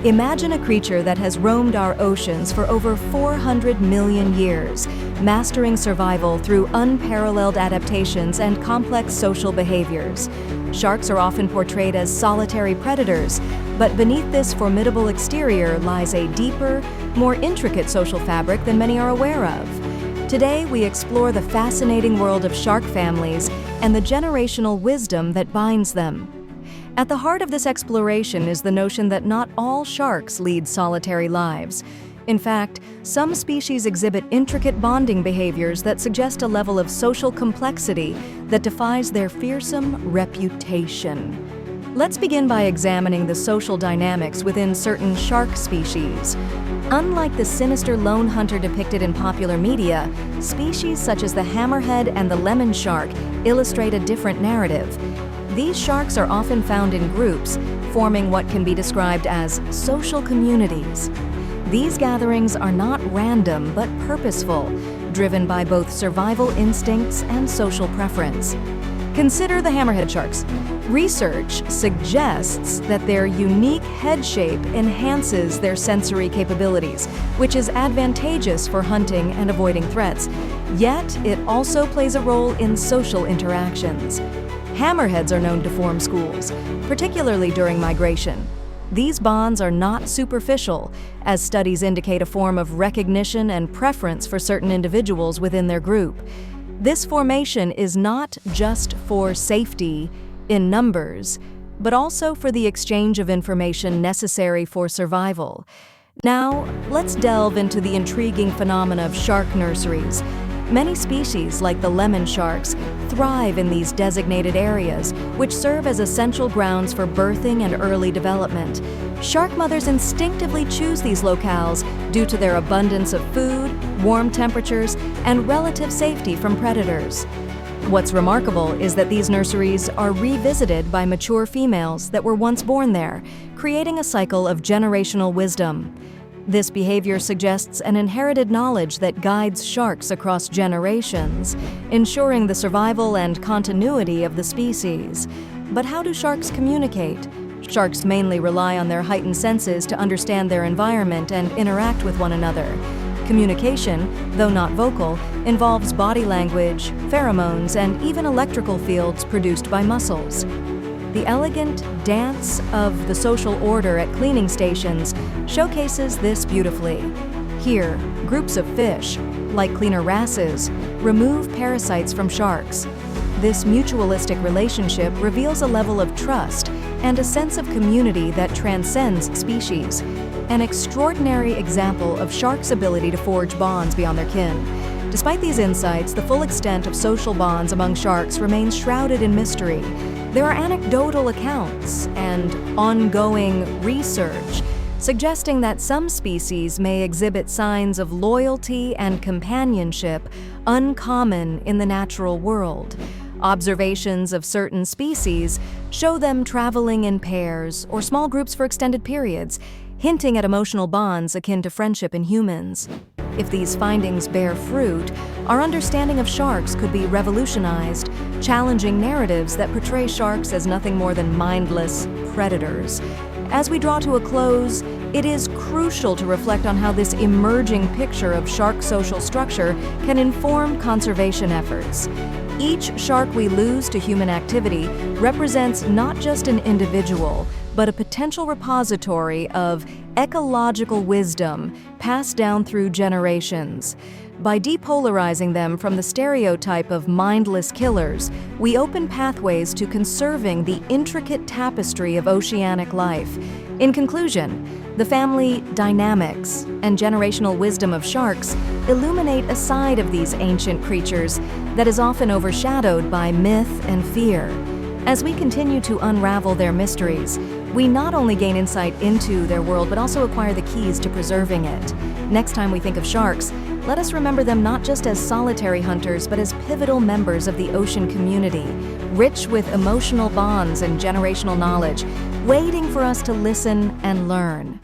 Imagine a creature that has roamed our oceans for over 400 million years, mastering survival through unparalleled adaptations and complex social behaviors. Sharks are often portrayed as solitary predators, but beneath this formidable exterior lies a deeper, more intricate social fabric than many are aware of. Today, we explore the fascinating world of shark families and the generational wisdom that binds them. At the heart of this exploration is the notion that not all sharks lead solitary lives. In fact, some species exhibit intricate bonding behaviors that suggest a level of social complexity that defies their fearsome reputation. Let's begin by examining the social dynamics within certain shark species. Unlike the sinister lone hunter depicted in popular media, species such as the hammerhead and the lemon shark illustrate a different narrative. These sharks are often found in groups, forming what can be described as social communities. These gatherings are not random but purposeful, driven by both survival instincts and social preference. Consider the hammerhead sharks. Research suggests that their unique head shape enhances their sensory capabilities, which is advantageous for hunting and avoiding threats. Yet, it also plays a role in social interactions. Hammerheads are known to form schools, particularly during migration. These bonds are not superficial, as studies indicate a form of recognition and preference for certain individuals within their group. This formation is not just for safety in numbers, but also for the exchange of information necessary for survival. Now, let's delve into the intriguing phenomena of shark nurseries. Many species, like the lemon sharks, thrive in these designated areas, which serve as essential grounds for birthing and early development. Shark mothers instinctively choose these locales due to their abundance of food, warm temperatures, and relative safety from predators. What's remarkable is that these nurseries are revisited by mature females that were once born there, creating a cycle of generational wisdom. This behavior suggests an inherited knowledge that guides sharks across generations, ensuring the survival and continuity of the species. But how do sharks communicate? Sharks mainly rely on their heightened senses to understand their environment and interact with one another. Communication, though not vocal, involves body language, pheromones, and even electrical fields produced by muscles. The elegant dance of the social order at cleaning stations showcases this beautifully. Here, groups of fish, like cleaner wrasses, remove parasites from sharks. This mutualistic relationship reveals a level of trust and a sense of community that transcends species, an extraordinary example of sharks' ability to forge bonds beyond their kin. Despite these insights, the full extent of social bonds among sharks remains shrouded in mystery. There are anecdotal accounts and ongoing research suggesting that some species may exhibit signs of loyalty and companionship uncommon in the natural world. Observations of certain species show them traveling in pairs or small groups for extended periods, hinting at emotional bonds akin to friendship in humans. If these findings bear fruit, our understanding of sharks could be revolutionized, challenging narratives that portray sharks as nothing more than mindless predators. As we draw to a close, it is crucial to reflect on how this emerging picture of shark social structure can inform conservation efforts. Each shark we lose to human activity represents not just an individual, but a potential repository of ecological wisdom passed down through generations. By depolarizing them from the stereotype of mindless killers, we open pathways to conserving the intricate tapestry of oceanic life. In conclusion, the family dynamics and generational wisdom of sharks illuminate a side of these ancient creatures that is often overshadowed by myth and fear. As we continue to unravel their mysteries, we not only gain insight into their world, but also acquire the keys to preserving it. Next time we think of sharks, let us remember them not just as solitary hunters, but as pivotal members of the ocean community, rich with emotional bonds and generational knowledge, waiting for us to listen and learn.